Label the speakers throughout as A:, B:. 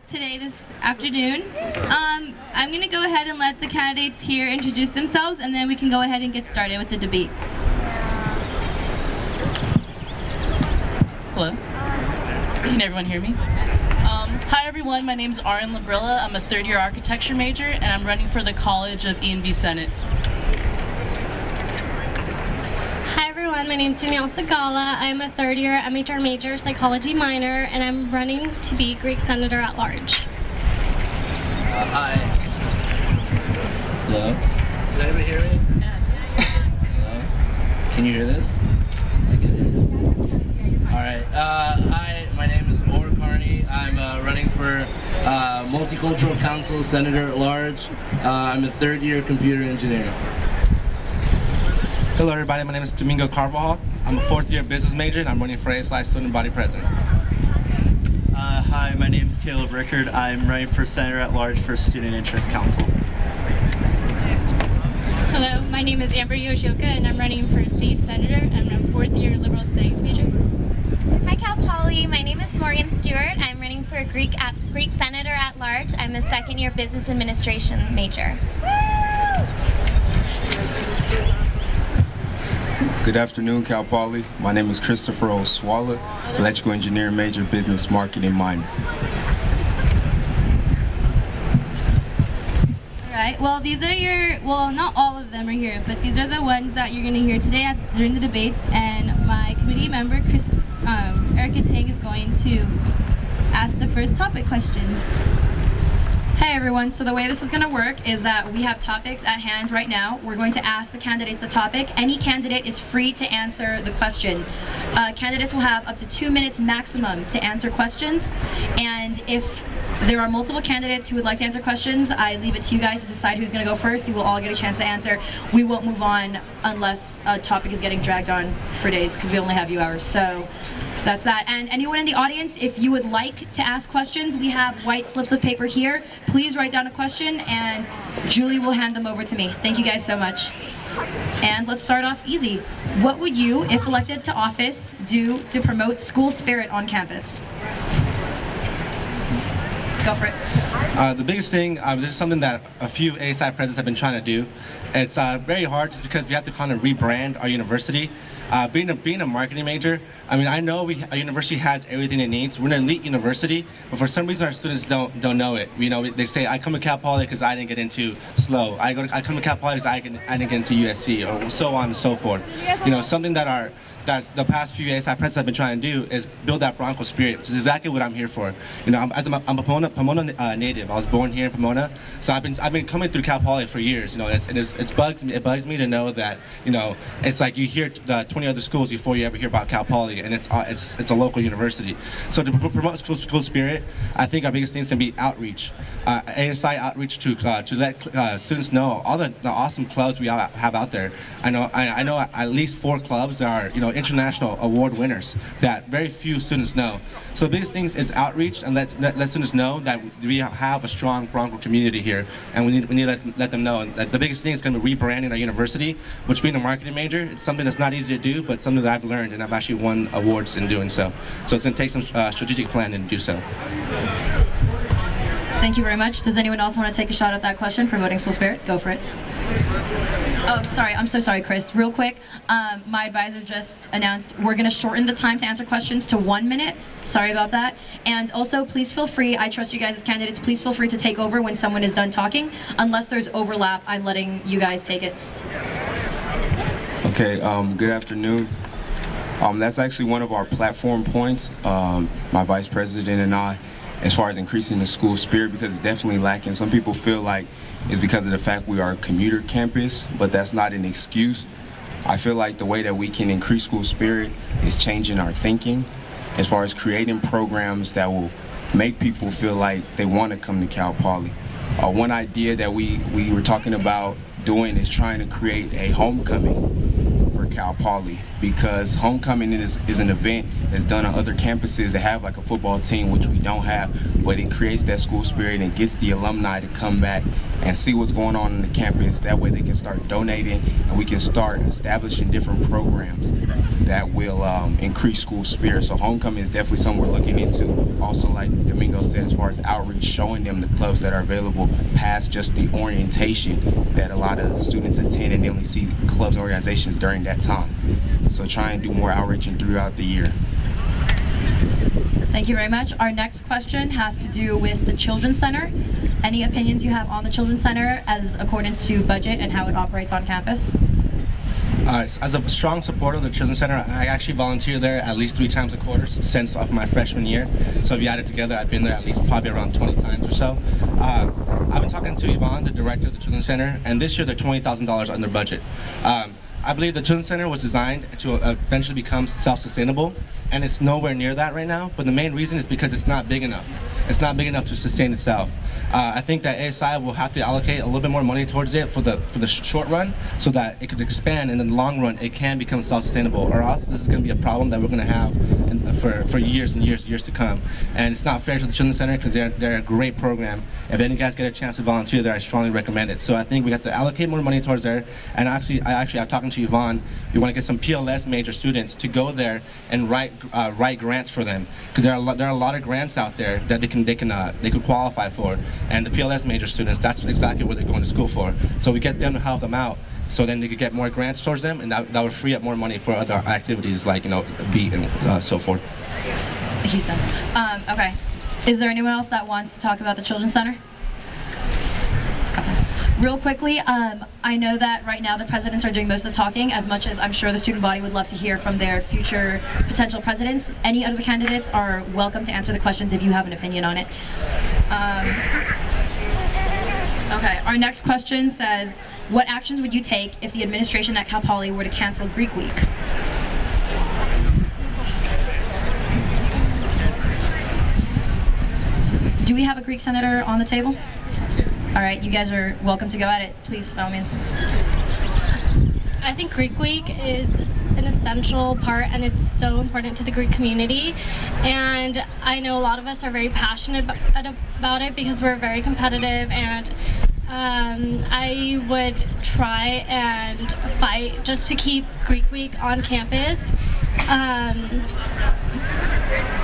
A: Today, this afternoon. I'm going to go ahead and let the candidates here introduce themselves, and then we can go ahead and get started with the debates.
B: Hello. Can everyone hear me? Hi everyone, my name is Arin Labrilla. I'm a third-year architecture major, and I'm running for the College of E&V Senate.
C: Hi everyone, my name is Danielle Segala. I'm a third-year MHR major, psychology minor, and I'm running to be Greek senator at large.
D: Hi. Hello? Can anybody hear me? Hello? Can you hear this? I can hear you. Alright, hi, my name is Or Carney. I'm running for Multicultural Council Senator at Large. I'm a third-year computer engineer.
E: Hello everybody, my name is Domingo Carvajal. I'm a fourth-year business major and I'm running for ASI Student Body President.
F: Hi, my name is Caleb Rickard. I'm running for Senator at Large for Student Interest Council.
C: Hello, my name is Amber Yoshioka and I'm running for State Senator. I'm a fourth-year liberal studies major.
G: Hi Cal Poly, my name is Morgan Stewart. I'm running for Greek Senator at Large. I'm a second-year business administration major.
H: Good afternoon, Cal Poly. My name is Christopher Oswala, electrical engineering major, business marketing minor.
A: Alright, well these are your, well not all of them are here, but these are the ones that you're going to hear today during the debates, and my committee member, Erica Tang, is going to ask the first topic question.
I: Hey everyone, so the way this is going to work is that we have topics at hand right now. We're going to ask the candidates the topic. Any candidate is free to answer the question. Candidates will have up to 2 minutes maximum to answer questions, and if there are multiple candidates who would like to answer questions, I leave it to you guys to decide who's going to go first. You will all get a chance to answer. We won't move on unless a topic is getting dragged on for days because we only have you hours. So that's that. And anyone in the audience, if you would like to ask questions, we have white slips of paper here. Please write down a question and Julie will hand them over to me. Thank you guys so much. And let's start off easy. What would you, if elected to office, do to promote school spirit on campus? Go for it.
E: The biggest thing, this is something that a few ASI presidents have been trying to do. It's very hard just because we have to kind of rebrand our university. Being a marketing major, I mean, I know our university has everything it needs. We're an elite university, but for some reason our students don't know it. You know, they say, I come to Cal Poly because I didn't get into SLO. I come to Cal Poly because I didn't get into USC, or so on and so forth. You know, something that the past few ASI presidents have been trying to do is build that Bronco spirit, which is exactly what I'm here for. You know, I'm a Pomona native. I was born here in Pomona, so I've been coming through Cal Poly for years. You know, it bugs me to know that, you know, it's like you hear 20 other schools before you ever hear about Cal Poly, and it's a local university. So to promote school spirit, I think our biggest thing is going to be outreach. ASI outreach to let students know all the awesome clubs we have out there. I know at least 4 clubs that are, you know, international award winners that very few students know. So the biggest thing is outreach, and let students know that we have a strong Bronco community here, and we need to let them know. And the biggest thing is going to be rebranding our university, which being a marketing major, it's something that's not easy to do, but something that I've learned, and I've actually won awards in doing so. So it's going to take some strategic planning to do so.
I: Thank you very much. Does anyone else want to take a shot at that question, promoting school spirit? Go for it. Oh, sorry. I'm so sorry, Chris. Real quick, my advisor just announced we're going to shorten the time to answer questions to 1 minute. Sorry about that. And also, please feel free, I trust you guys as candidates, please feel free to take over when someone is done talking. Unless there's overlap, I'm letting you guys take it.
H: Okay, good afternoon. That's actually one of our platform points, my vice president and I, as far as increasing the school spirit, because it's definitely lacking. Some people feel like it's because of the fact we are a commuter campus, but that's not an excuse. I feel like the way that we can increase school spirit is changing our thinking, as far as creating programs that will make people feel like they want to come to Cal Poly. One idea that we were talking about doing is trying to create a homecoming for Cal Poly, because homecoming is an event that's done on other campuses that have like a football team, which we don't have, but it creates that school spirit and gets the alumni to come back and see what's going on the campus. That way they can start donating, and we can start establishing different programs that will increase school spirit. So homecoming is definitely something we're looking into. Also, like Domingo said, as far as outreach, showing them the clubs that are available past just the orientation that a lot of students attend, and they only see clubs and organizations during that time. So try and do more outreaching throughout the year.
I: Thank you very much. Our next question has to do with the Children's Center. Any opinions you have on the Children's Center as according to budget and how it operates on campus?
E: As a strong supporter of the Children's Center, I actually volunteer there at least 3 times a quarter since of my freshman year. So if you add it together, I've been there at least probably around 20 times or so. I've been talking to Yvonne, the director of the Children's Center, and this year they're $20,000 under budget. I believe the Children's Center was designed to eventually become self-sustainable, and it's nowhere near that right now, but the main reason is because it's not big enough. It's not big enough to sustain itself. I think that ASI will have to allocate a little bit more money towards it for the short run, so that it could expand, and in the long run it can become self-sustainable, or else this is going to be a problem that we're going to have for years and years to come. And it's not fair to the Children's Center because they're a great program. If any of you guys get a chance to volunteer there, I strongly recommend it. So I think we have to allocate more money towards there. And I'm talking to Yvonne. We want to get some PLS major students to go there and write grants for them, because there are a lot of grants out there that they could qualify for. And the PLS major students, that's exactly what they're going to school for. So we get them to help them out, so then they could get more grants towards them, and that would free up more money for other activities like, beat and so forth.
I: He's done. Okay. Is there anyone else that wants to talk about the Children's Center? Real quickly, I know that right now the presidents are doing most of the talking, as much as I'm sure the student body would love to hear from their future potential presidents. Any other candidates are welcome to answer the questions if you have an opinion on it. Okay, our next question says, what actions would you take if the administration at Cal Poly were to cancel Greek Week? Do we have a Greek senator on the table? All right, you guys are welcome to go at it. Please, by all means.
C: I think Greek Week is an essential part, and it's so important to the Greek community. And I know a lot of us are very passionate about it because we're very competitive, and I would try and fight just to keep Greek Week on campus.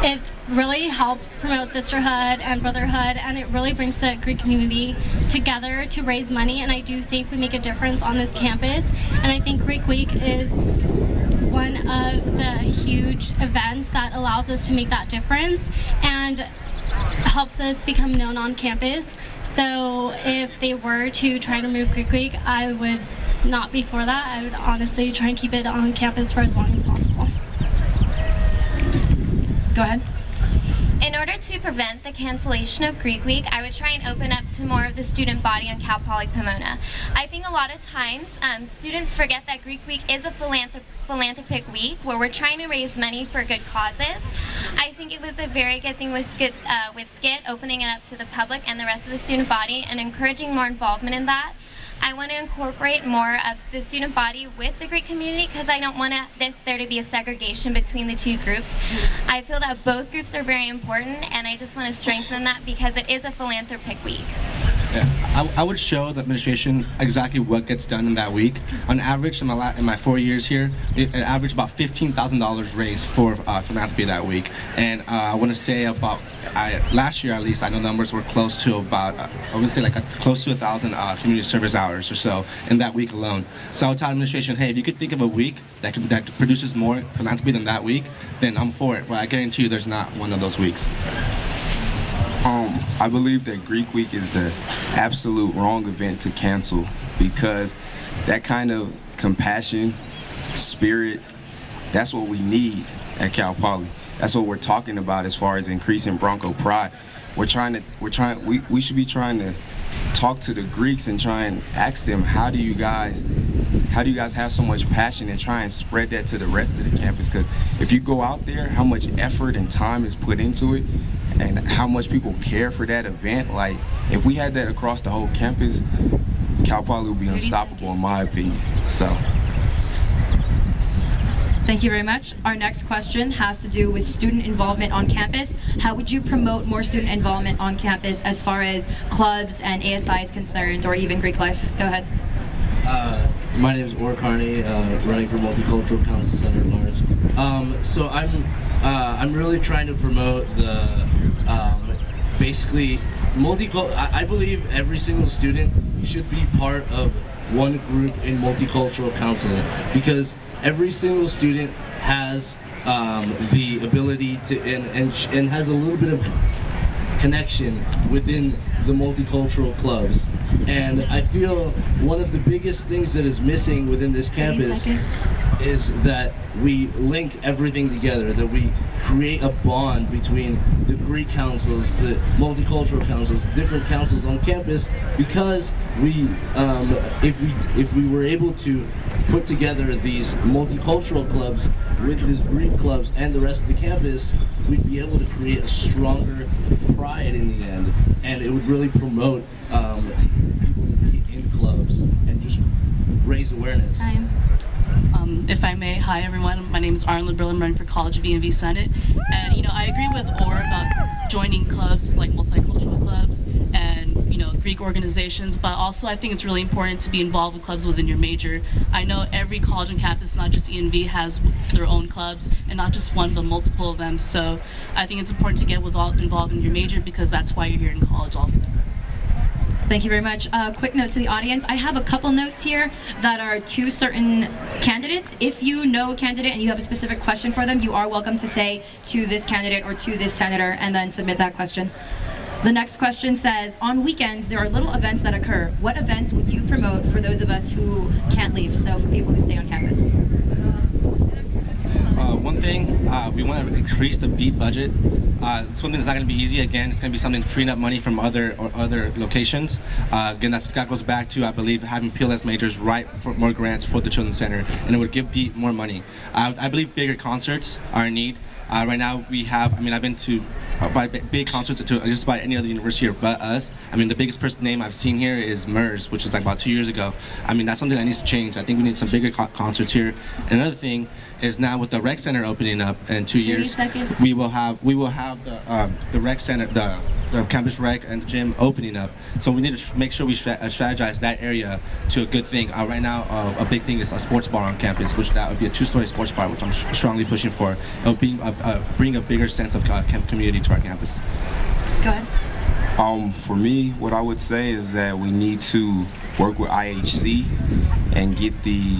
C: It really helps promote sisterhood and brotherhood, and it really brings the Greek community together to raise money, and I do think we make a difference on this campus. And I think Greek Week is one of the huge events that allows us to make that difference and helps us become known on campus. So if they were to try to remove Greek Week, I would not be for that. I would honestly try and keep it on campus for as long as possible.
I: Go ahead.
G: In order to prevent the cancellation of Greek Week, I would try and open up to more of the student body on Cal Poly Pomona. I think a lot of times students forget that Greek Week is a philanthropic week where we're trying to raise money for good causes. I think it was a very good thing with SKIT, opening it up to the public and the rest of the student body and encouraging more involvement in that. I want to incorporate more of the student body with the Greek community because I don't want there to be a segregation between the two groups. I feel that both groups are very important, and I just want to strengthen that because it is a philanthropic week.
E: Yeah, I would show the administration exactly what gets done in that week. On average, in my 4 years here, it averaged about $15,000 raised for philanthropy that week. And I want to say about last year, at least, I know numbers were close to about I would say like close to 1,000 community service hours or so in that week alone. So I would tell the administration, hey, if you could think of a week that produces more philanthropy than that week, then I'm for it. But I guarantee you, there's not one of those weeks.
H: I believe that Greek Week is the absolute wrong event to cancel because that kind of compassion, spirit, that's what we need at Cal Poly. That's what we're talking about as far as increasing Bronco pride. We should be trying to talk to the Greeks and try and ask them, how do you guys have so much passion, and try and spread that to the rest of the campus? Because if you go out there, how much effort and time is put into it, and how much people care for that event. Like, if we had that across the whole campus, Cal Poly would be unstoppable in my opinion. So.
I: Thank you very much. Our next question has to do with student involvement on campus. How would you promote more student involvement on campus as far as clubs and ASI is concerned, or even Greek life? Go ahead.
D: My name is Or Carney, running for Multicultural Council Center at Large. So I'm really trying to promote the basically I believe every single student should be part of one group in Multicultural Council, because every single student has the ability to and has a little bit of connection within the multicultural clubs. And I feel one of the biggest things that is missing within this campus is that we link everything together, that we create a bond between the Greek councils, the multicultural councils, different councils on campus, because we, if we were able to put together these multicultural clubs with these Greek clubs and the rest of the campus, we'd be able to create a stronger pride in the end, and it would really promote people in clubs and just raise awareness.
B: If I may, hi everyone, my name is Arlen Labrilla, I'm running for College of ENV Senate, and I agree with Or about joining clubs like multicultural clubs and Greek organizations, but also I think it's really important to be involved with clubs within your major. I know every college on campus, not just ENV, has their own clubs, and not just one but multiple of them, so I think it's important to get involved in your major, because that's why you're here in college also.
I: Thank you very much. Quick note to the audience. I have a couple notes here that are to certain candidates. If you know a candidate and you have a specific question for them, you are welcome to say to this candidate or to this senator and then submit that question. The next question says, on weekends, there are little events that occur. What events would you promote for those of us who can't leave, so for people who stay on campus?
E: One thing, we want to increase the beat budget. It's something that's not going to be easy. Again, it's going to be something freeing up money from other locations. Again, that goes back to, I believe, having PLS majors write for more grants for the Children's Center, and it would give beat more money. I believe bigger concerts are in need. Right now, we have, I've been to big concerts to just about any other university but us. The biggest person name I've seen here is MERS, which is like about 2 years ago. That's something that needs to change. I think we need some bigger concerts here. And another thing is, now with the rec center opening up in 2 years, we will have the rec center, the campus rec and the gym opening up. So we need to make sure we strategize that area to a good thing. Right now, a big thing is a sports bar on campus, which that would be a 2-story sports bar, which I'm strongly pushing for. It'll bring a bigger sense of community to our campus.
I: Go ahead.
H: For me, what I would say is that we need to work with IHC and get the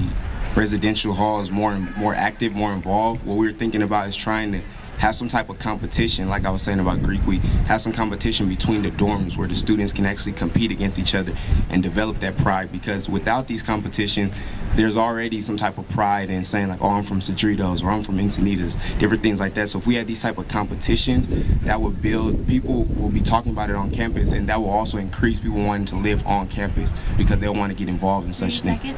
H: residential halls more active, more involved. What we're thinking about is trying to have some type of competition, like I was saying about Greek Week, have some competition between the dorms where the students can actually compete against each other and develop that pride, because without these competitions, there's already some type of pride in saying like, oh, I'm from Cedritos or I'm from Encinitas, different things like that. So if we had these type of competitions, that would build, people will be talking about it on campus, and that will also increase people wanting to live on campus because they'll want to get involved in such things.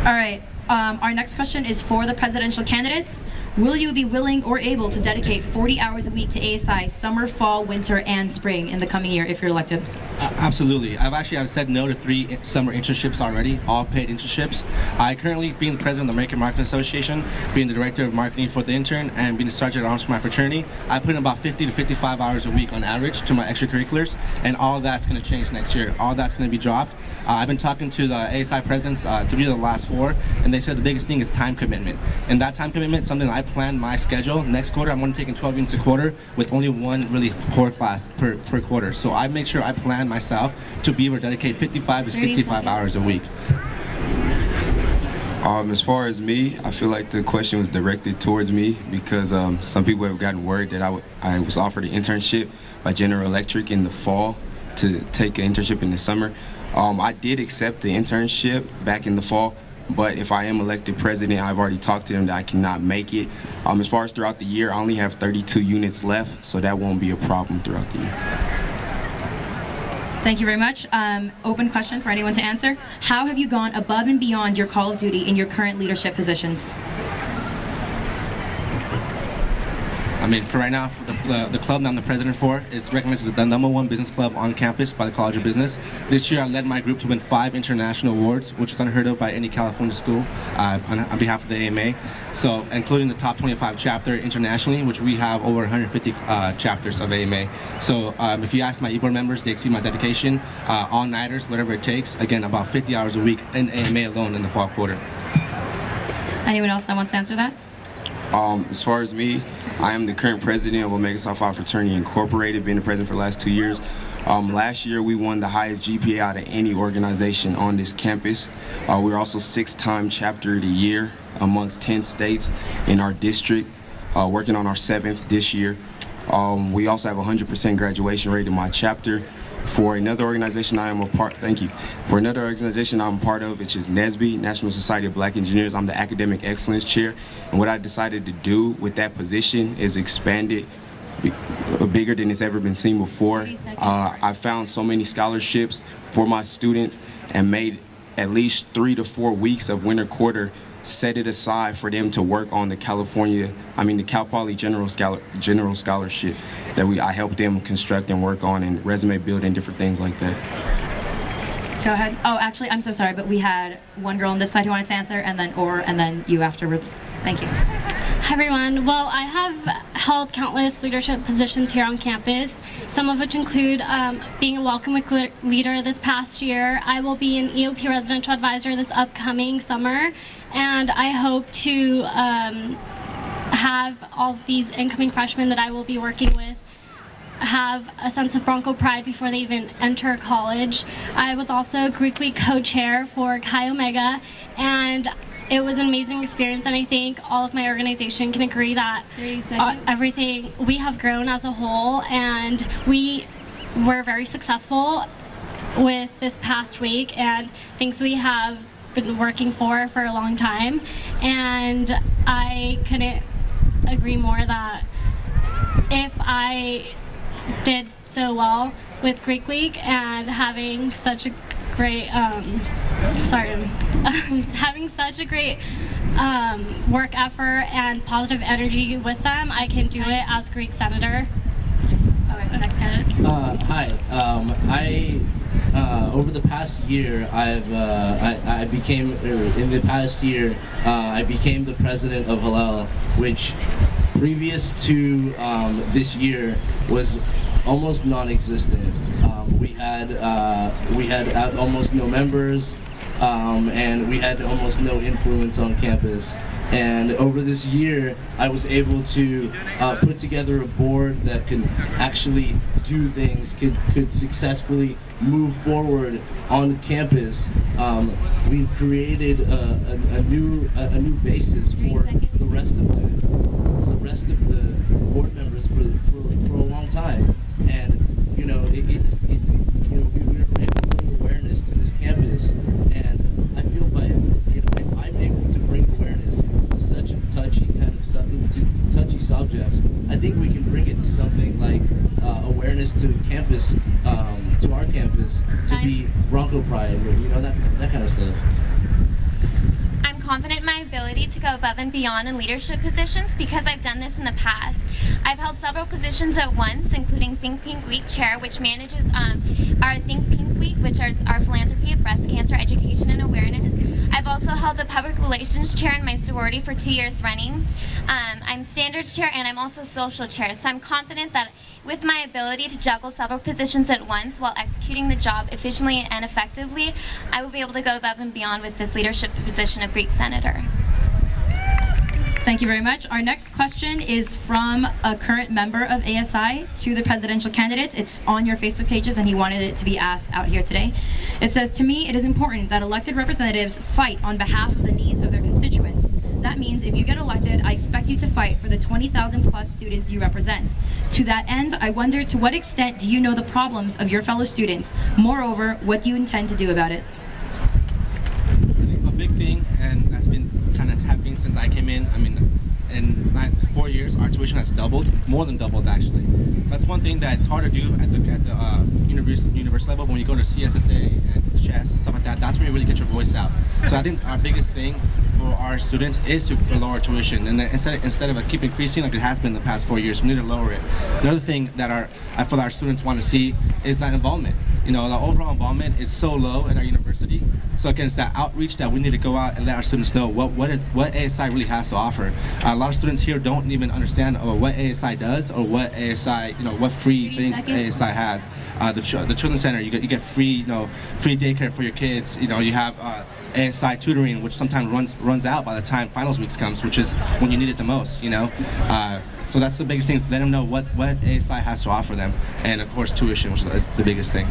I: All right, our next question is for the presidential candidates. Will you be willing or able to dedicate 40 hours a week to ASI summer, fall, winter, and spring in the coming year if you're elected?
E: Absolutely. I've said no to 3 summer internships already, all paid internships. I currently, being the president of the American Marketing Association, being the director of marketing for the intern, and being the sergeant at arms for my fraternity, I put in about 50 to 55 hours a week on average to my extracurriculars, and all that's going to change next year. All that's going to be dropped. I've been talking to the ASI presidents, 3 of the last 4, and they said the biggest thing is time commitment. And that time commitment is something that I plan my schedule. Next quarter, I'm only taking 12 units a quarter with only 1 really core class per quarter. So I make sure I plan myself to be able to dedicate 55 to 65 hours a week.
H: As far as me, I feel like the question was directed towards me because some people have gotten word that I was offered an internship by General Electric in the fall to take an internship in the summer. I did accept the internship back in the fall, but if I am elected president, I've already talked to them that I cannot make it. As far as throughout the year, I only have 32 units left, so that won't be a problem throughout the year.
I: Thank you very much. Open question for anyone to answer. How have you gone above and beyond your call of duty in your current leadership positions?
E: I mean, for right now, the club that I'm the president for is recognized as the #1 business club on campus by the College of Business. This year, I led my group to win 5 international awards, which is unheard of by any California school on behalf of the AMA. So, including the top 25 chapter internationally, which we have over 150 chapters of AMA. So, if you ask my e-board members, they'd see my dedication, all-nighters, whatever it takes. Again, about 50 hours a week in AMA alone in the fall quarter.
I: Anyone else that wants to answer that?
H: As far as me, I am the current president of Omega Psi Phi Fraternity Incorporated, been the president for the last 2 years. Last year, we won the highest GPA out of any organization on this campus. We were also 6-time chapter of the year amongst 10 states in our district, working on our 7th this year. We also have a 100% graduation rate in my chapter. For another organization I am a part, thank you. For another organization I'm a part of, which is NSBE, National Society of Black Engineers, I'm the Academic Excellence Chair. And what I decided to do with that position is expand it bigger than it's ever been seen before. I found so many scholarships for my students and made at least 3 to 4 weeks of winter quarter set it aside for them to work on the Cal Poly General Scholarship that I helped them construct and work on, and resume building, different things like that.
I: Go ahead. Oh, actually, I'm so sorry, but we had one girl on this side who wanted to answer, and then you afterwards. Thank you.
C: Hi everyone. Well, I have held countless leadership positions here on campus, some of which include being a Welcome Week leader this past year. I will be an EOP residential advisor this upcoming summer, and I hope to have all of these incoming freshmen that I will be working with have a sense of Bronco pride before they even enter college. I was also Greek Week co-chair for Chi Omega, and it was an amazing experience, and I think all of my organization can agree that everything, we have grown as a whole, and we were very successful with this past week, and things we have been working for a long time, and I couldn't agree more that if I did so well with Greek Week and having such a great having such a great work effort and positive energy with them, I can do it as Greek senator. Okay, next candidate.
D: Hi. Over the past year, I became the president of Hillel, which previous to this year was almost non-existent. We had almost no members, and we had almost no influence on campus. And over this year, I was able to put together a board that could actually do things, could successfully move forward on campus. We created a new basis for the rest of the board members for a long time. And you know, we were able to bring awareness to this campus, and I feel if I'm able to bring awareness to such touchy subjects, I think we can bring it to something like awareness to campus, to our campus, to be Bronco Pride, that kind of stuff.
G: I'm confident in my ability to go above and beyond in leadership positions because I've done this in the past. I've held several positions at once, including Think Pink Week Chair, which manages our Think Pink Week, which is our philanthropy of breast cancer education and awareness. I've also held the Public Relations Chair in my sorority for 2 years running. I'm Standards Chair, and I'm also Social Chair, so I'm confident that with my ability to juggle several positions at once while executing the job efficiently and effectively, I will be able to go above and beyond with this leadership position of Greek Senator.
I: Thank you very much. Our next question is from a current member of ASI to the presidential candidates. It's on your Facebook pages, and he wanted it to be asked out here today. It says, "To me, it is important that elected representatives fight on behalf of the needs of their constituents. That means if you get elected, I expect you to fight for the 20,000 plus students you represent. To that end, I wonder, to what extent do you know the problems of your fellow students? Moreover, what do you intend to do about it?"
E: A big thing, and that's been kind of happening since I came in. I mean, in 4 years, our tuition has doubled, more than doubled actually. That's one thing that's hard to do at the university level. When you go to CSSA and chess, stuff like that, that's where you really get your voice out. So I think our biggest thing for our students is to lower tuition, and then instead of keep increasing like it has been the past 4 years, we need to lower it. Another thing that I feel our students want to see is that involvement. You know, the overall involvement is so low at our university. So again, it's that outreach that we need to go out and let our students know what ASI really has to offer. A lot of students here don't even understand what ASI does or what ASI, you know, what free things ASI has. The Children's Center, you get free, free daycare for your kids. You know, you have ASI tutoring, which sometimes runs out by the time finals weeks comes, which is when you need it the most. You know. So that's the biggest thing, is let them know what ASI has to offer them, and of course tuition, which is the biggest thing.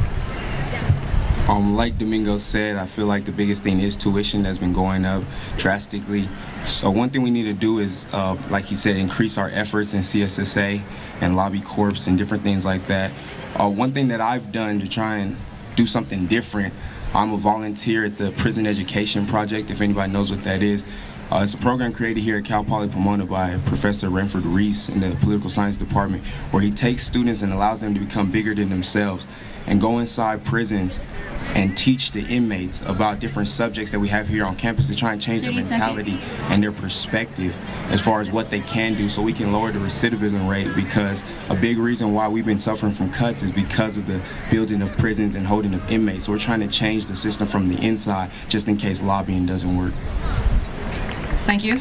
H: Like Domingo said, I feel like the biggest thing is tuition that's been going up drastically. So one thing we need to do is, like he said, increase our efforts in CSSA and lobby corps and different things like that. One thing that I've done to try and do something different, I'm a volunteer at the Prison Education Project, if anybody knows what that is. It's a program created here at Cal Poly Pomona by Professor Renford Reese in the Political Science Department, where he takes students and allows them to become bigger than themselves and go inside prisons and teach the inmates about different subjects that we have here on campus to try and change their mentality and their perspective as far as what they can do, so we can lower the recidivism rate, because a big reason why we've been suffering from cuts is because of the building of prisons and holding of inmates. So we're trying to change the system from the inside just in case lobbying doesn't work.
I: Thank you.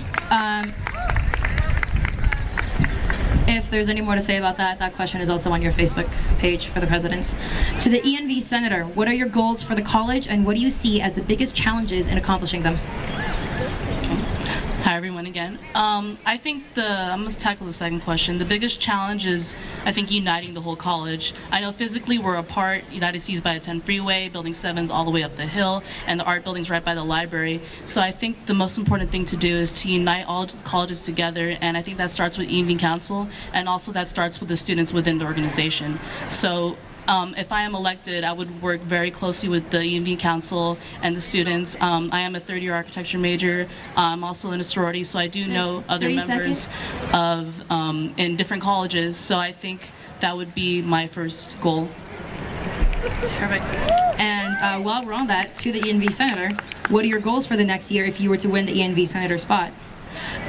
I: If there's any more to say about that, that question is also on your Facebook page for the presidents. To the ENV Senator, what are your goals for the college, and what do you see as the biggest challenges in accomplishing them?
B: Hi everyone again. I think I'm going to tackle the second question. The biggest challenge is, I think, uniting the whole college. I know physically we're apart. United C's by a 10 freeway, Building 7's all the way up the hill, and the art building's right by the library. So I think the most important thing to do is to unite all colleges together, and I think that starts with ENV Council, and also that starts with the students within the organization. So if I am elected, I would work very closely with the ENV Council and the students. I am a third-year architecture major. I'm also in a sorority, so I do know other members of in different colleges. So I think that would be my first goal.
I: Perfect. And while we're on that, to the ENV Senator, what are your goals for the next year if you were to win the ENV Senator spot?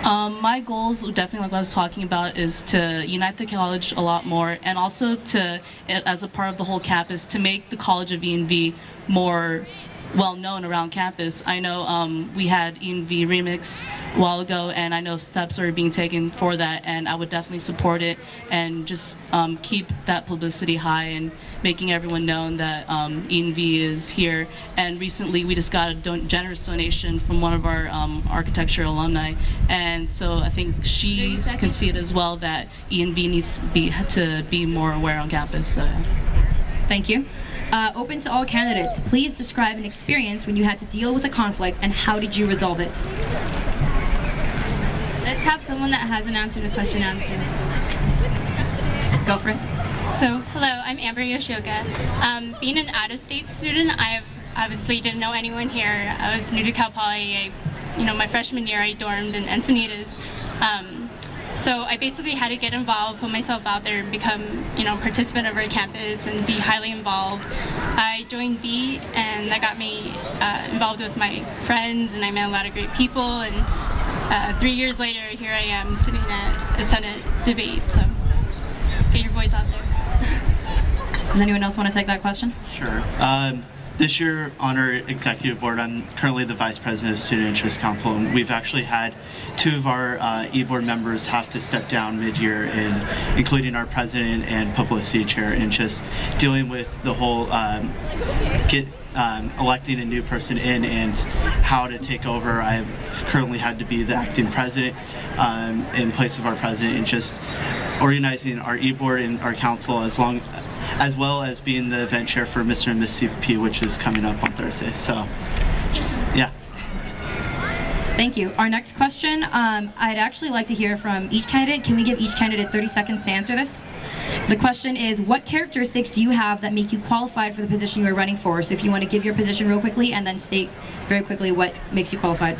B: My goals, definitely like what I was talking about, is to unite the college a lot more, and also to, as a part of the whole campus, to make the College of ENV more well-known around campus. I know we had ENV Remix a while ago, and I know steps are being taken for that, and I would definitely support it and just keep that publicity high and making everyone known that ENV is here. And recently we just got a generous donation from one of our architecture alumni, and so I think she can see it as well, that ENV needs to be more aware on campus. So.
I: Thank you. Open to all candidates, please describe an experience when you had to deal with a conflict, and how did you resolve it?
A: Let's have someone that hasn't answered a question answer it.
I: Go for it.
C: So, hello, I'm Amber Yoshioka. Being an out-of-state student, I obviously didn't know anyone here. I was new to Cal Poly. My freshman year I dormed in Encinitas. So I basically had to get involved, put myself out there, and become, a participant of our campus and be highly involved. I joined B, and that got me involved with my friends, and I met a lot of great people. And 3 years later, here I am sitting at a Senate debate. So get your voice out there.
I: Does anyone else want to take that question?
F: Sure. This year on our executive board, I'm currently the Vice President of Student Interest Council, and we've actually had 2 of our e-board members have to step down mid-year, including our president and publicity chair, and just dealing with the whole electing a new person in and how to take over. I've currently had to be the acting president in place of our president, and just organizing our e-board and our council, as well as being the event chair for Mr. and Miss CPP, which is coming up on Thursday. So, yeah.
I: Thank you. Our next question, I'd actually like to hear from each candidate. Can we give each candidate 30 seconds to answer this? The question is, what characteristics do you have that make you qualified for the position you are running for? So if you want to give your position real quickly and then state very quickly what makes you qualified.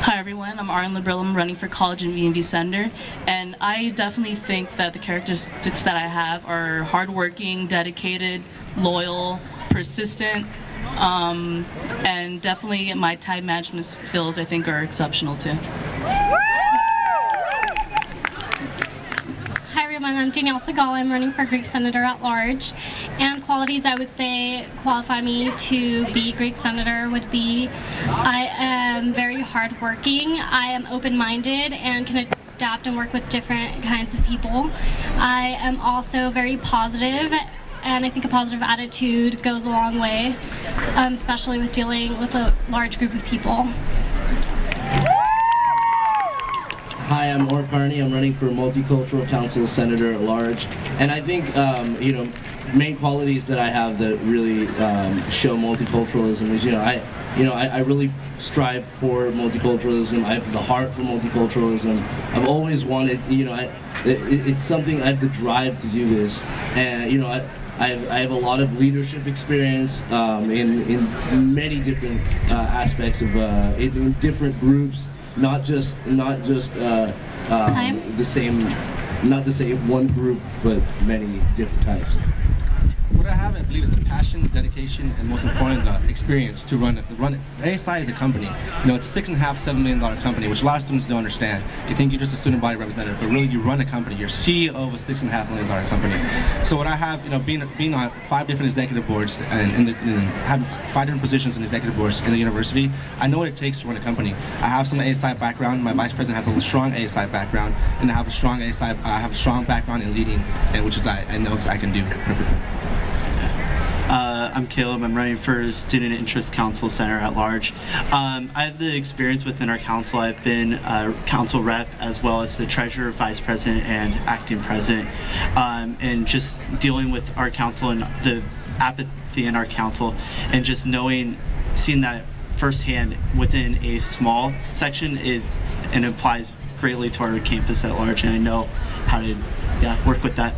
B: Hi everyone, I'm Arlen Labrill. I'm running for college in ENV Senator, and I definitely think that the characteristics that I have are hardworking, dedicated, loyal, persistent, And definitely my time management skills, I think, are exceptional too.
C: Hi everyone, I'm Danielle Segal. I'm running for Greek Senator at Large. And qualities I would say qualify me to be Greek Senator would be I am very hardworking, I am open-minded and can adapt and work with different kinds of people. I am also very positive, and I think a positive attitude goes a long way, especially with dealing with a large group of people.
D: Hi, I'm Orr Carney. I'm running for Multicultural Council Senator at Large, and I think main qualities that I have that really show multiculturalism is I really strive for multiculturalism. I have the heart for multiculturalism. I've always wanted, it's something I have the drive to do this, and I have a lot of leadership experience in many different aspects of in different groups. Not just the same one group, but many different types.
E: What I have, I believe, is the passion, dedication, and most important, the experience to run it. ASI is a company. It's a $6.5–7 million company, which a lot of students don't understand. You think you're just a student body representative, but really you run a company. You're CEO of a $6.5 million company. So what I have, being on 5 different executive boards and having 5 different positions in executive boards in the university, I know what it takes to run a company. I have some ASI background. My vice president has a strong ASI background, and I have a strong background in leading, and which is I know I can do perfectly.
F: I'm Caleb. I'm running for Student Interest Council Center at Large. I have the experience within our council. I've been a council rep as well as the treasurer, vice president, and acting president. And just dealing with our council and the apathy in our council, and just seeing that firsthand within a small section and applies greatly to our campus at large. And I know how to work with that.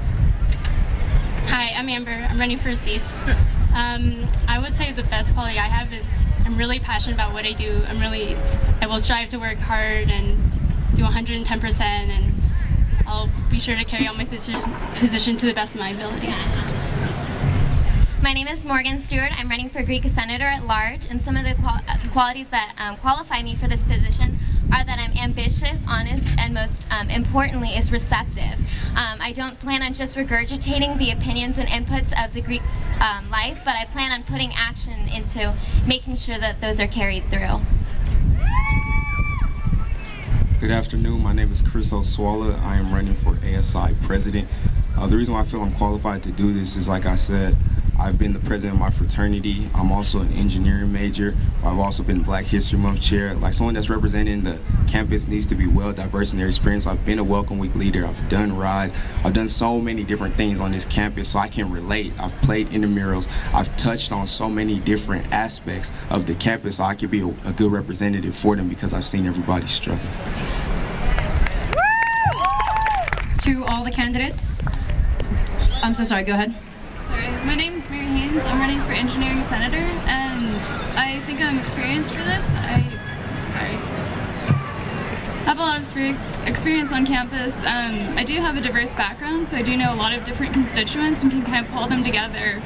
J: Hi, I'm Amber. I'm running for CEAS. I would say the best quality I have is I'm really passionate about what I do. I will strive to work hard and do 110%, and I'll be sure to carry out my position to the best of my ability.
G: My name is Morgan Stewart. I'm running for Greek Senator at Large, and some of the qualities that qualify me for this position are that I'm ambitious, honest, and most importantly is receptive. I don't plan on just regurgitating the opinions and inputs of the Greek life, but I plan on putting action into making sure that those are carried through.
H: Good afternoon. My name is Chris Oswala. I am running for ASI president. The reason why I feel I'm qualified to do this is, like I said, I've been the president of my fraternity. I'm also an engineering major. I've also been Black History Month chair. Like someone that's representing the campus needs to be well diverse in their experience. I've been a Welcome Week leader. I've done Rise. I've done so many different things on this campus, so I can relate. I've played intramurals. I've touched on so many different aspects of the campus, so I can be a good representative for them because I've seen everybody struggle.
I: To all the candidates, I'm so sorry, go ahead.
K: Sorry, my name is Mary Haynes. I'm running for engineering senator, and I think I'm experienced for this. I have a lot of experience on campus. I do have a diverse background, so I do know a lot of different constituents and can kind of pull them together.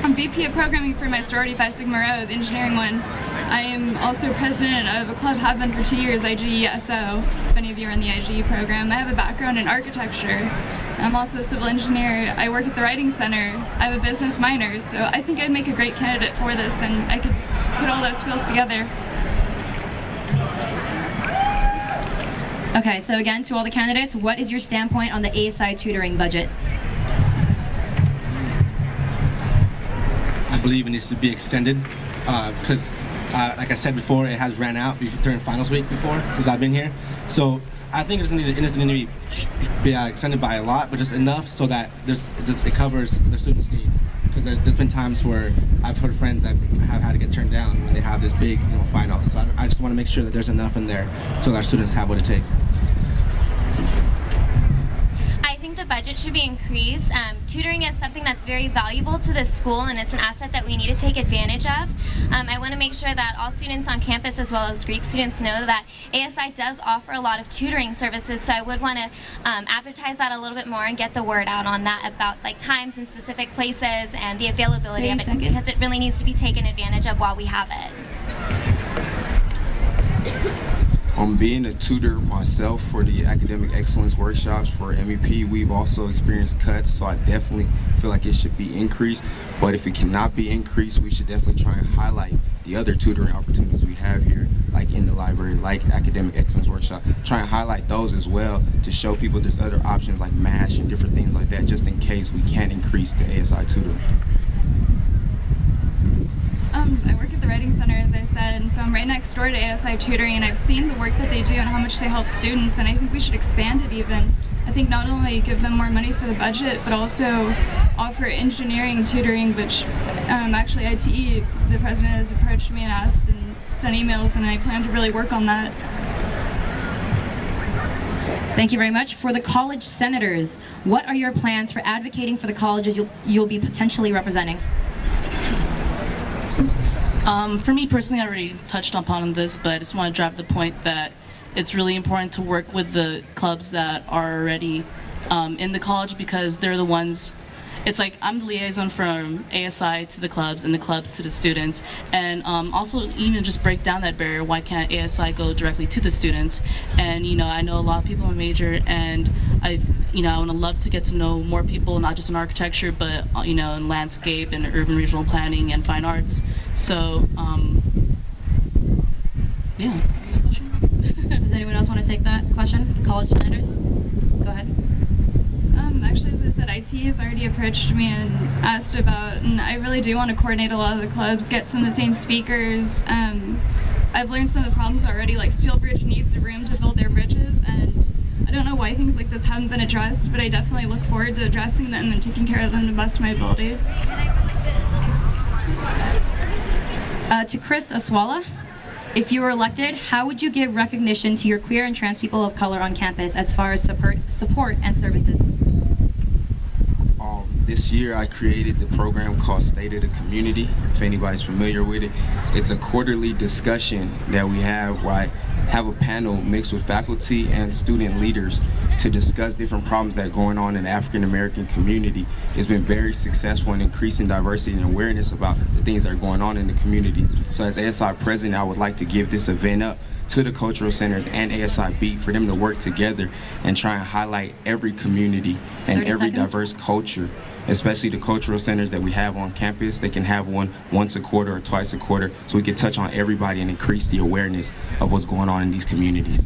K: I'm VP of programming for my sorority Phi Sigma Rho, the engineering one. I am also president of a club, have been for 2 years, IGE-SO, if any of you are in the IGE program. I have a background in architecture. I'm also a civil engineer. I work at the Writing Center. I have a business minor, so I think I'd make a great candidate for this, and I could put all those skills together.
I: Okay, so again, to all the candidates, what is your standpoint on the ASI tutoring budget?
E: I believe it needs to be extended because, like I said before, it has ran out during finals week before since I've been here. So I think it doesn't need to be extended by a lot, but just enough so that it covers the students' needs. Because there's been times where I've heard friends that have had to get turned down when they have this big finals. So I just want to make sure that there's enough in there so that our students have what it takes.
G: I think the budget should be increased. Tutoring is something that's very valuable to the school, and it's an asset that we need to take advantage of. I want to make sure that all students on campus, as well as Greek students, know that ASI does offer a lot of tutoring services, so I would want to advertise that a little bit more and get the word out on that about like times and specific places and the availability of it, because it really needs to be taken advantage of while we have it.
H: Being a tutor myself for the academic excellence workshops for MEP, we've also experienced cuts, so I definitely feel like it should be increased. But if it cannot be increased, we should definitely try and highlight the other tutoring opportunities we have here, like in the library, like academic excellence workshop. Try and highlight those as well to show people there's other options like MASH and different things like that, just in case we can't increase the ASI tutoring.
K: I work at the Writing Center, as I said, and so I'm right next door to ASI Tutoring, and I've seen the work that they do and how much they help students, and I think we should expand it even. I think not only give them more money for the budget, but also offer engineering tutoring, which actually ITE, the president has approached me and asked and sent emails, and I plan to really work on that.
I: Thank you very much. For the college senators, what are your plans for advocating for the colleges you'll be potentially representing?
B: For me personally, I already touched upon this, but I just want to drive the point that it's really important to work with the clubs that are already in the college, because they're the ones, it's like I'm the liaison from ASI to the clubs and the clubs to the students, and also even just break down that barrier. Why can't ASI go directly to the students? And I know a lot of people in my major, and I would love to get to know more people, not just in architecture, but in landscape and urban regional planning and fine arts. So yeah.
I: Does anyone else want to take that question? College senators? Go ahead.
K: Actually, as I said, IT has already approached me and asked about, and I really do want to coordinate a lot of the clubs, get some of the same speakers. I've learned some of the problems already, like Steel Bridge needs a room to build their bridges, and I don't know why things like this haven't been addressed, but I definitely look forward to addressing them and taking care of them to the best of my ability.
I: To Chris Oswala, if you were elected, how would you give recognition to your queer and trans people of color on campus as far as support and services?
H: This year I created the program called State of the Community, if anybody's familiar with it. It's a quarterly discussion that we have where I have a panel mixed with faculty and student leaders to discuss different problems that are going on in the African American community. It's been very successful in increasing diversity and awareness about the things that are going on in the community. So as ASI president, I would like to give this event up to the cultural centers and ASI Beat for them to work together and try and highlight every community and every diverse culture, especially the cultural centers that we have on campus. They can have one once a quarter or twice a quarter, so we can touch on everybody and increase the awareness of what's going on in these communities.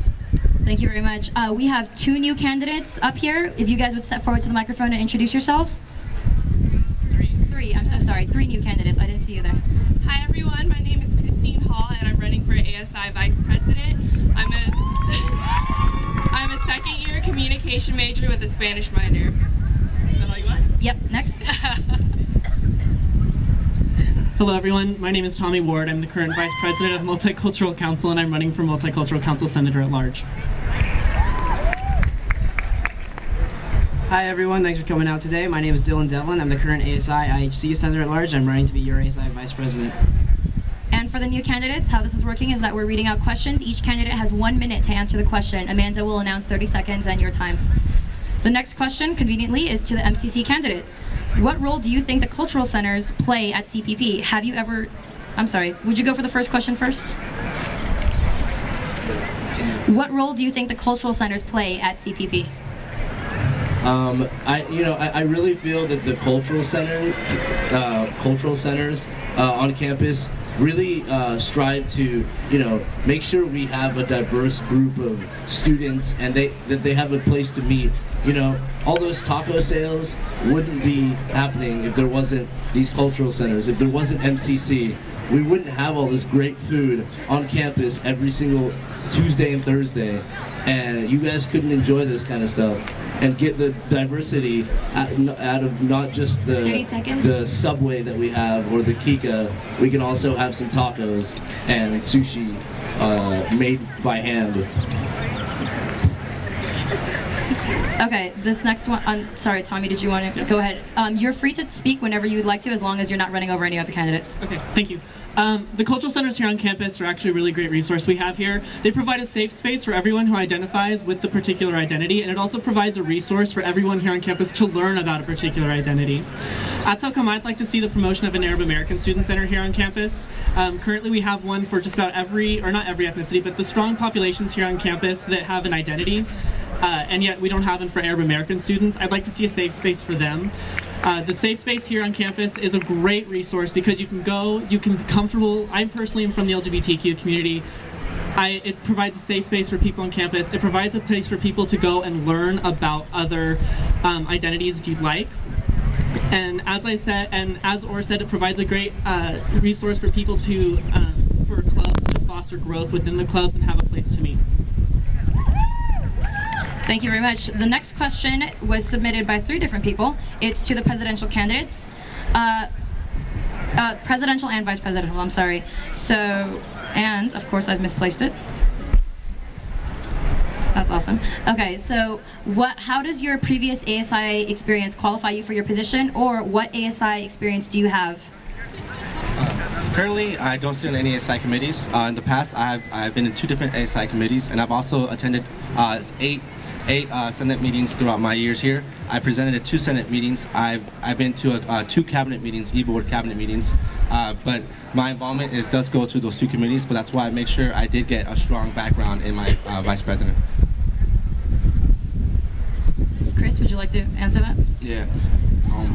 I: Thank you very much. We have 2 new candidates up here. If you guys would step forward to the microphone and introduce yourselves. 3, I'm so sorry. 3 new candidates. I didn't see you there.
L: Hi everyone, my name is Christine Hall and I'm running for ASI Vice President. I'm a second-year communication major with a Spanish minor. Is that all you want?
I: Yep, next.
M: Hello everyone, my name is Tommy Ward. I'm the current Vice President of Multicultural Council and I'm running for Multicultural Council Senator at Large.
N: Hi everyone, thanks for coming out today. My name is Dylan Devlin. I'm the current ASI IHC Senator at Large. I'm running to be your ASI Vice President.
I: And for the new candidates, how this is working is that we're reading out questions. Each candidate has 1 minute to answer the question. Amanda will announce 30 seconds and your time. The next question, conveniently, is to the MCC candidate. What role do you think the cultural centers play at CPP? Have you ever, I'm sorry, would you go for the first question first? What role do you think the cultural centers play at CPP?
D: I really feel that the cultural centers on campus really strive to, make sure we have a diverse group of students and that they have a place to meet. All those taco sales wouldn't be happening if there wasn't these cultural centers. If there wasn't MCC, we wouldn't have all this great food on campus every single Tuesday and Thursday, and you guys couldn't enjoy this kind of stuff and get the diversity out of not just the Subway that we have or the Kika. We can also have some tacos and sushi made by hand.
I: Okay, this next one, sorry, Tommy, did you want to go ahead? You're free to speak whenever you'd like to, as long as you're not running over any other candidate.
M: Okay, thank you. The cultural centers here on campus are actually a really great resource we have here. They provide a safe space for everyone who identifies with the particular identity, and it also provides a resource for everyone here on campus to learn about a particular identity. That's how come I'd like to see the promotion of an Arab American Student Center here on campus. Currently we have one for just about every, or not every ethnicity, but the strong populations here on campus that have an identity. And yet we don't have them for Arab American students. I'd like to see a safe space for them. The safe space here on campus is a great resource because you can go, you can be comfortable. I personally am from the LGBTQ community. It provides a safe space for people on campus. It provides a place for people to go and learn about other identities if you'd like. And as I said, and as Or said, it provides a great resource for people to, for clubs to foster growth within the clubs and have a place to meet.
I: Thank you very much. The next question was submitted by 3 different people. It's to the presidential candidates. Presidential and vice presidential, I'm sorry. So, and of course I've misplaced it. That's awesome. Okay, so how does your previous ASI experience qualify you for your position, or what ASI experience do you have?
E: Currently, I don't sit on any ASI committees. In the past, I've been in 2 different ASI committees, and I've also attended 8 Senate meetings throughout my years here. I presented at 2 Senate meetings. I've been to 2 cabinet meetings, e-board cabinet meetings, but my involvement does go to those 2 committees, but that's why I make sure I did get a strong background in my vice president.
I: Chris, would you like to answer that?
H: Yeah.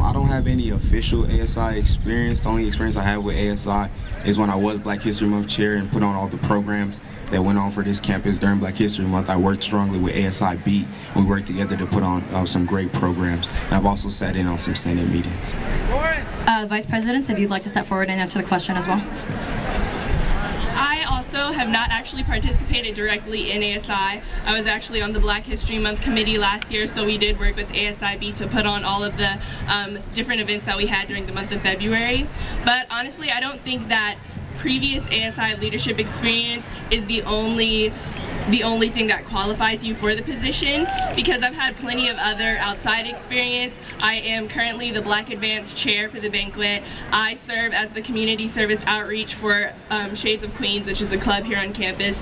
H: I don't have any official ASI experience. The only experience I have with ASI is when I was Black History Month chair and put on all the programs that went on for this campus during Black History Month. I worked strongly with ASI Beat. We worked together to put on some great programs. And I've also sat in on some Senate meetings.
I: Vice Presidents, if you'd like to step forward and answer the question as well.
L: I also have not actually participated directly in ASI. I was actually on the Black History Month committee last year, so we did work with ASIB to put on all of the different events that we had during the month of February. But honestly, I don't think that previous ASI leadership experience is the only thing that qualifies you for the position, because I've had plenty of other outside experience. I am currently the Black Advanced Chair for the banquet. I serve as the community service outreach for Shades of Queens, which is a club here on campus.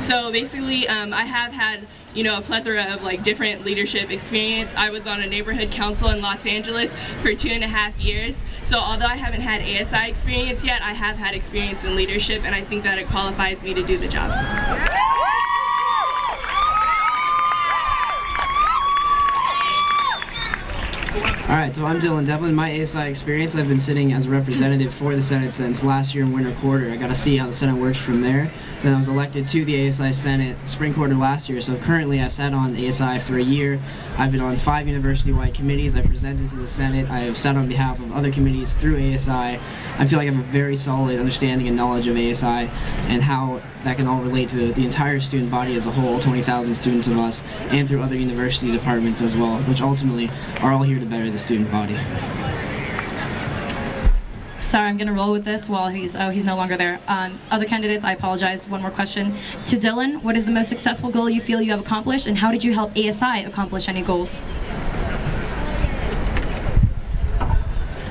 L: So basically, I have had a plethora of different leadership experience. I was on a neighborhood council in Los Angeles for 2.5 years. So although I haven't had ASI experience yet, I have had experience in leadership, and I think that it qualifies me to do the job.
N: Alright, so I'm Dylan Devlin. My ASI experience, I've been sitting as a representative for the Senate since last year in winter quarter. I got to see how the Senate works from there. Then I was elected to the ASI Senate spring quarter last year, so currently I've sat on ASI for a year. I've been on 5 university-wide committees. I presented to the Senate. I have sat on behalf of other committees through ASI. I feel like I have a very solid understanding and knowledge of ASI and how that can all relate to the entire student body as a whole, 20,000 students of us, and through other university departments as well, which ultimately are all here to better the student body.
I: Sorry, I'm gonna roll with this while he's no longer there. Other candidates, I apologize. One more question. To Dylan, what is the most successful goal you feel you have accomplished, and how did you help ASI accomplish any goals?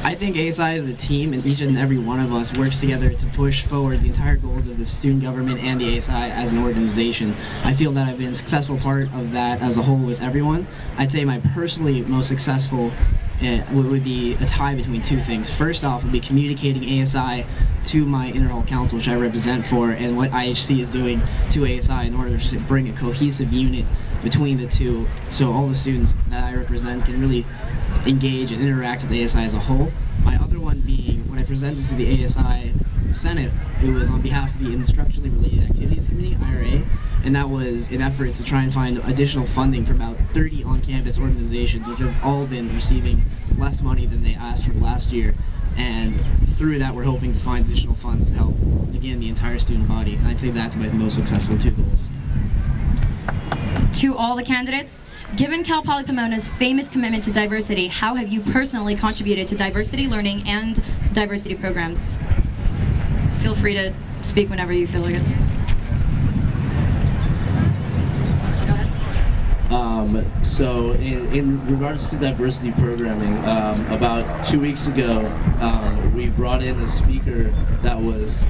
N: I think ASI is a team, and each and every one of us works together to push forward the entire goals of the student government and the ASI as an organization. I feel that I've been a successful part of that as a whole with everyone. I'd say my personally most successful would be a tie between 2 things. First off would be communicating ASI to my inter-hall council, which I represent for, and what IHC is doing to ASI in order to bring a cohesive unit between the 2, so all the students that I represent can really engage and interact with ASI as a whole. My other one being, when I presented to the ASI Senate, it was on behalf of the Instructionally Related Activities Committee, IRA, and that was in efforts to try and find additional funding for about 30 on-campus organizations, which have all been receiving less money than they asked for last year. And through that, we're hoping to find additional funds to help, again, the entire student body. And I'd say that's my most successful 2 goals.
I: To all the candidates, given Cal Poly Pomona's famous commitment to diversity, how have you personally contributed to diversity learning and diversity programs? Feel free to speak whenever you feel like it.
D: So in regards to diversity programming, about 2 weeks ago, we brought in a speaker that was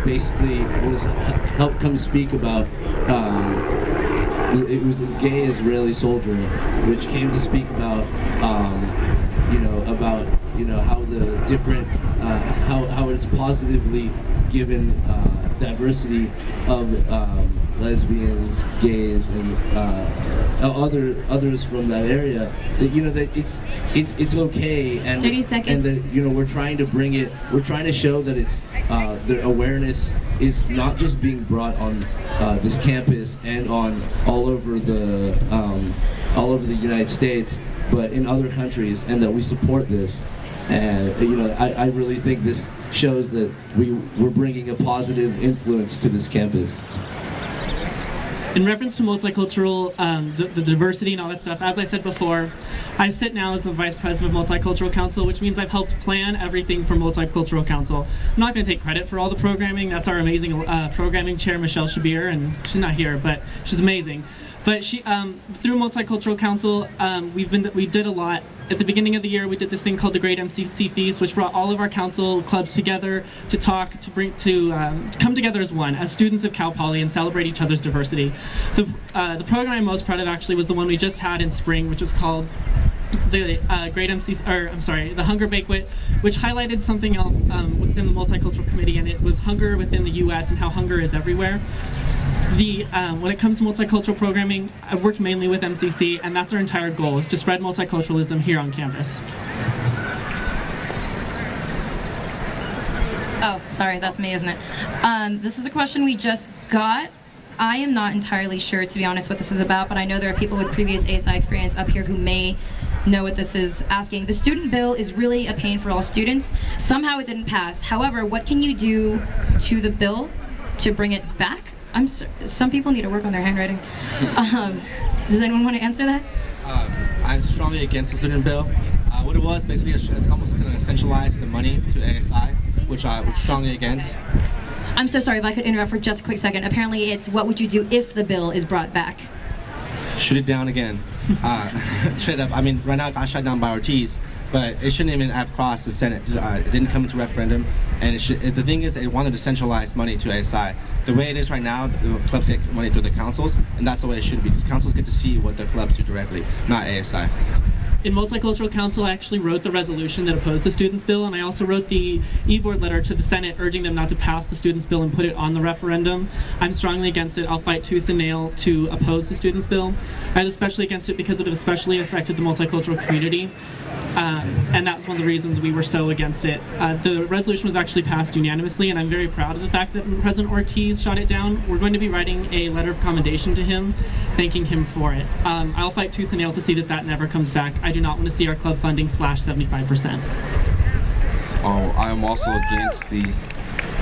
D: basically helped come speak about. It was a gay Israeli soldier, which came to speak about, how the different, how it's positively given diversity of lesbians, gays, and others from that area. That it's okay, and
I: 30 seconds.
D: And that we're trying to bring it. We're trying to show that it's the awareness is not just being brought on this campus and on all over the United States, but in other countries, and that we support this. And I really think this shows that we're bringing a positive influence to this campus.
M: In reference to multicultural, the diversity and all that stuff, as I said before, I sit now as the Vice President of Multicultural Council, which means I've helped plan everything for Multicultural Council. I'm not going to take credit for all the programming. That's our amazing programming chair, Michelle Shabir, and she's not here, but she's amazing. But she, through Multicultural Council, we did a lot. At the beginning of the year, we did this thing called the Great MCC Feast, which brought all of our council clubs together to talk, to come together as one, as students of Cal Poly, and celebrate each other's diversity. The program I'm most proud of actually was the one we just had in spring, which was called the the Hunger Banquet, which highlighted something else within the Multicultural Committee, and it was hunger within the U.S. and how hunger is everywhere. When it comes to multicultural programming, I've worked mainly with MCC, and that's our entire goal, is to spread multiculturalism here on campus.
I: Oh, sorry, that's me, isn't it? This is a question we just got. I am not entirely sure, to be honest, what this is about, but I know there are people with previous ASI experience up here who may know what this is asking. The student bill is really a pain for all students. Somehow it didn't pass. However, what can you do to the bill to bring it back? Some people need to work on their handwriting. Does anyone want to answer that?
E: I'm strongly against the student bill. What it was, basically, it's almost going to centralize the money to ASI, which I was strongly against.
I: I'm so sorry if I could interrupt for just a quick second. Apparently it's what would you do if the bill is brought back?
E: Shoot it down again. Straight up. I mean, right now it got shut down by Ortiz, but it shouldn't even have crossed the Senate. It didn't come into referendum, and the thing is, it wanted to centralize money to ASI. The way it is right now, the clubs take money through the councils, and that's the way it should be, because councils get to see what their clubs do directly, not ASI.
M: In Multicultural Council, I actually wrote the resolution that opposed the students' bill, and I also wrote the e-board letter to the Senate urging them not to pass the students' bill and put it on the referendum. I'm strongly against it. I'll fight tooth and nail to oppose the students' bill. I was especially against it because it especially affected the multicultural community, and that was one of the reasons we were so against it. The resolution was actually passed unanimously, and I'm very proud of the fact that President Ortiz shot it down. We're going to be writing a letter of commendation to him, thanking him for it. I'll fight tooth and nail to see that that never comes back. I do not want to see our club funding slashed 75%.
H: I am also against the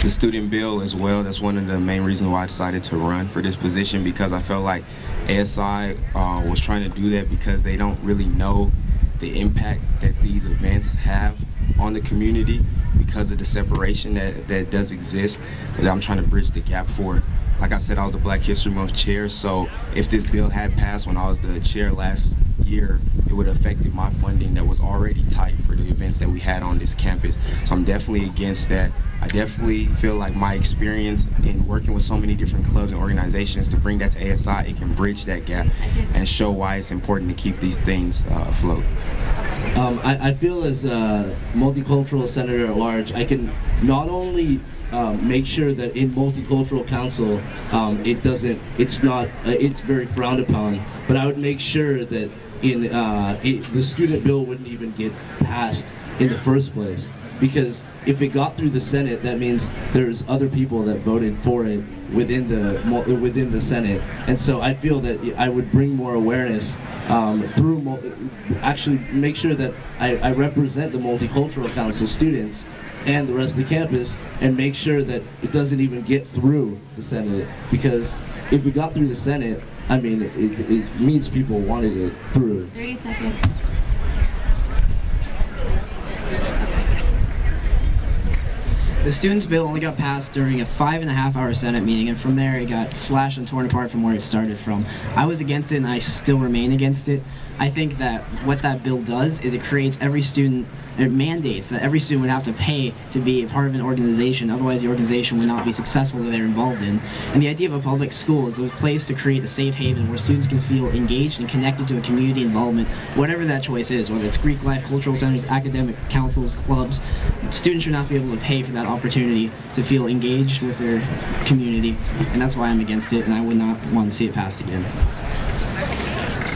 H: student bill as well. That's one of the main reasons why I decided to run for this position, because I felt like ASI was trying to do that because they don't really know the impact that these events have on the community because of the separation that does exist, that I'm trying to bridge the gap for. Like I said, I was the Black History Month chair, so if this bill had passed when I was the chair last year, it would have affected my funding that was already tight for the events that we had on this campus. So I'm definitely against that. I definitely feel like my experience in working with so many different clubs and organizations, to bring that to ASI, it can bridge that gap and show why it's important to keep these things afloat.
D: I feel as a multicultural senator at large, I can not only make sure that in Multicultural Council it's very frowned upon, but I would make sure that the student bill wouldn't even get passed in the first place, because if it got through the Senate, that means there's other people that voted for it within the Senate, and so I feel that I would bring more awareness actually make sure that I represent the Multicultural Council students and the rest of the campus, and make sure that it doesn't even get through the Senate, because if it got through the Senate, I mean, it means people wanted it through.
I: 30 seconds.
N: The students' bill only got passed during a 5.5-hour Senate meeting, and from there it got slashed and torn apart from where it started from. I was against it, and I still remain against it. I think that what that bill does is it creates every student, it mandates that every student would have to pay to be a part of an organization, otherwise the organization would not be successful that they're involved in. And the idea of a public school is a place to create a safe haven where students can feel engaged and connected to a community involvement, whatever that choice is, whether it's Greek life, cultural centers, academic councils, clubs. Students should not be able to pay for that opportunity to feel engaged with their community, and that's why I'm against it, and I would not want to see it passed again.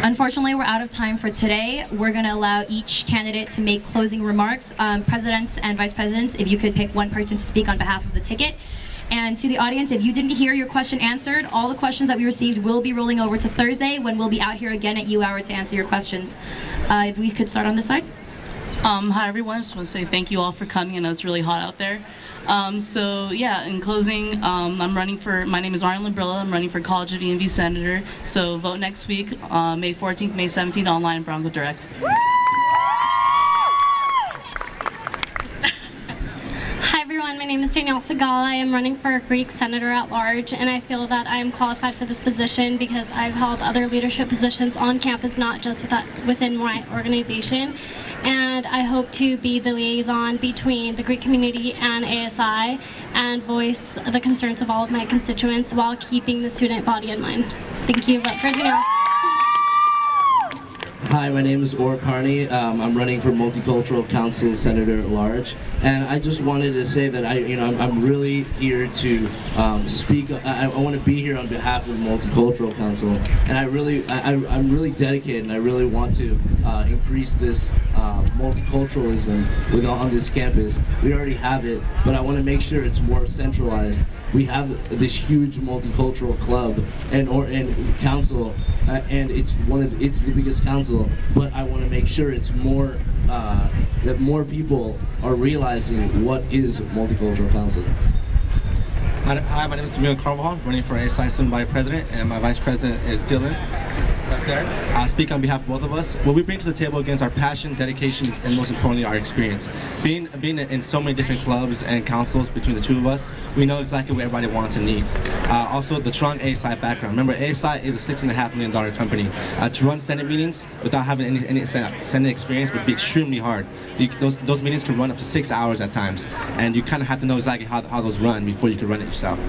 I: Unfortunately, we're out of time for today. We're going to allow each candidate to make closing remarks. Presidents and vice presidents, if you could pick one person to speak on behalf of the ticket. And to the audience, if you didn't hear your question answered, all the questions that we received will be rolling over to Thursday when we'll be out here again at U-Hour to answer your questions. If we could start on this side.
B: Hi everyone, I just want to say thank you all for coming. I know it's really hot out there. So yeah, in closing, I'm running for, my name is Arlen Labrilla, I'm running for College of ENV Senator. So vote next week, May 14th, May 17th, online, Bronco Direct.
C: Hi everyone, my name is Danielle Segala. I am running for Greek Senator at Large, and I feel that I am qualified for this position because I've held other leadership positions on campus, not just within my organization. And I hope to be the liaison between the Greek community and ASI and voice the concerns of all of my constituents while keeping the student body in mind. Thank you. Vote for Janelle.
D: Hi, my name is Orr Carney. I'm running for Multicultural Council Senator at Large, and I just wanted to say that I'm really here to speak. I want to be here on behalf of the Multicultural Council, and I'm really dedicated, and I really want to increase this multiculturalism on this campus. We already have it, but I want to make sure it's more centralized. We have this huge multicultural club and council, and it's the biggest council. But I want to make sure it's more that more people are realizing what is multicultural council.
E: Hi, my name is Demille Carvajal, running for ASI Student Body President, and my Vice President is Dylan. There. I speak on behalf of both of us. What we bring to the table against our passion, dedication, and most importantly, our experience. Being in so many different clubs and councils between the two of us, we know exactly what everybody wants and needs. Also, the strong ASI background. Remember, ASI is a $6.5 million company. To run Senate meetings without having any Senate experience would be extremely hard. Those meetings can run up to 6 hours at times, and you kind of have to know exactly how those run before you can run it yourself.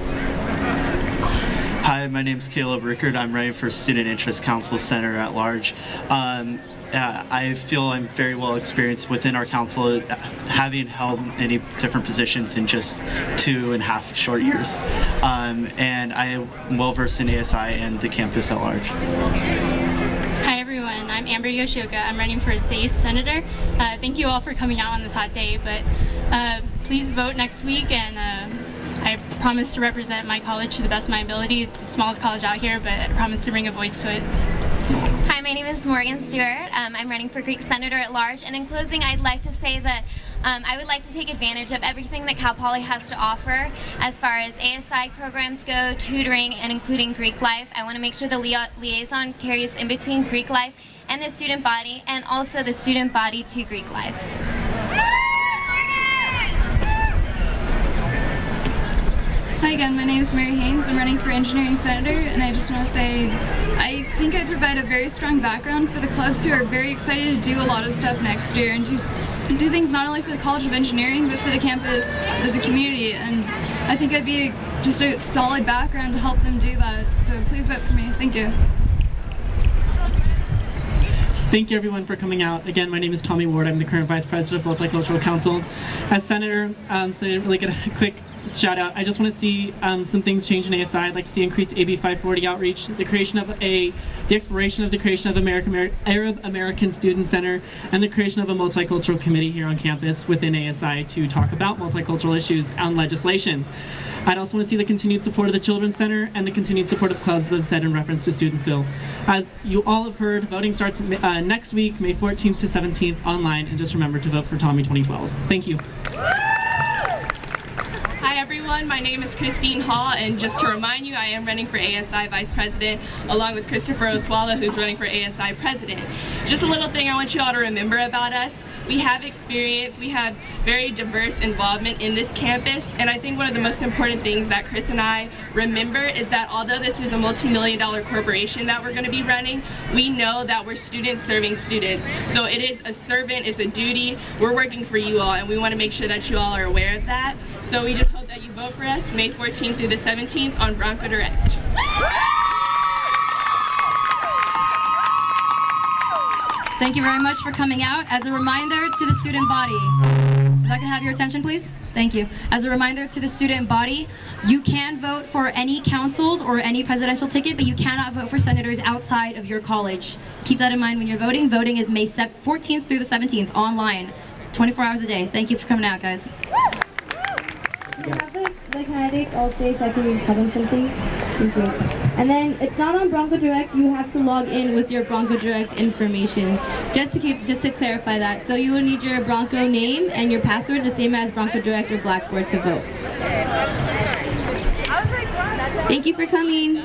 F: Hi, my name is Caleb Rickard. I'm running for Student Interest Council Senator at Large. I feel I'm very well experienced within our council, having held many different positions in just 2.5 short years. And I am well versed in ASI and the campus at large.
J: Hi everyone, I'm Amber Yoshioka. I'm running for SACE Senator. Thank you all for coming out on this hot day, but please vote next week, and I promise to represent my college to the best of my ability. It's the smallest college out here, but I promise to bring a voice to it.
G: Hi, my name is Morgan Stewart. I'm running for Greek Senator at Large, and in closing, I'd like to say that I would like to take advantage of everything that Cal Poly has to offer as far as ASI programs go, tutoring, and including Greek life. I want to make sure the liaison carries in between Greek life and the student body, and also the student body to Greek life.
K: Hi again, my name is Mary Haynes. I'm running for Engineering Senator, and I just want to say I think I provide a very strong background for the clubs who are very excited to do a lot of stuff next year and to do things not only for the College of Engineering but for the campus as a community, and I think I'd be just a solid background to help them do that, so please vote for me. Thank you.
M: Thank you everyone for coming out. Again, my name is Tommy Ward. I'm the current Vice President of Multicultural Council. As Senator, so I didn't really get a quick shout out. I just want to see some things change in ASI. I'd like to see increased AB 540 outreach, the exploration of the creation of Arab American Student Center, and the creation of a multicultural committee here on campus within ASI to talk about multicultural issues and legislation. I'd also want to see the continued support of the Children's Center and the continued support of clubs, as said in reference to Students' Bill. As you all have heard, voting starts next week, May 14th to 17th, online, and just remember to vote for Tommy 2012. Thank you.
L: Hi everyone, my name is Christine Hall, and just to remind you, I am running for ASI Vice President along with Christopher Oswaldo, who's running for ASI President. Just a little thing I want you all to remember about us. we have experience, we have very diverse involvement in this campus, and I think one of the most important things that Chris and I remember is that although this is a multi-million-dollar corporation that we're going to be running, we know that we're students serving students. So it is a servant, it's a duty. We're working for you all, and we want to make sure that you all are aware of that. So we just hope that you vote for us May 14th through the 17th on Bronco Direct.
I: Thank you very much for coming out. As a reminder to the student body, if I can have your attention, please. Thank you. As a reminder to the student body, you can vote for any councils or any presidential ticket, but you cannot vote for senators outside of your college. Keep that in mind when you're voting. Voting is May 14th through the 17th, online, 24 hours a day. Thank you for coming out, guys.
A: You have the candidates all state so I can tell them something. Thank you. And then it's not on Bronco Direct. You have to log in with your Bronco Direct information. Just to clarify that. So you will need your Bronco name and your password, the same as Bronco Direct or Blackboard, to vote. Thank you for coming.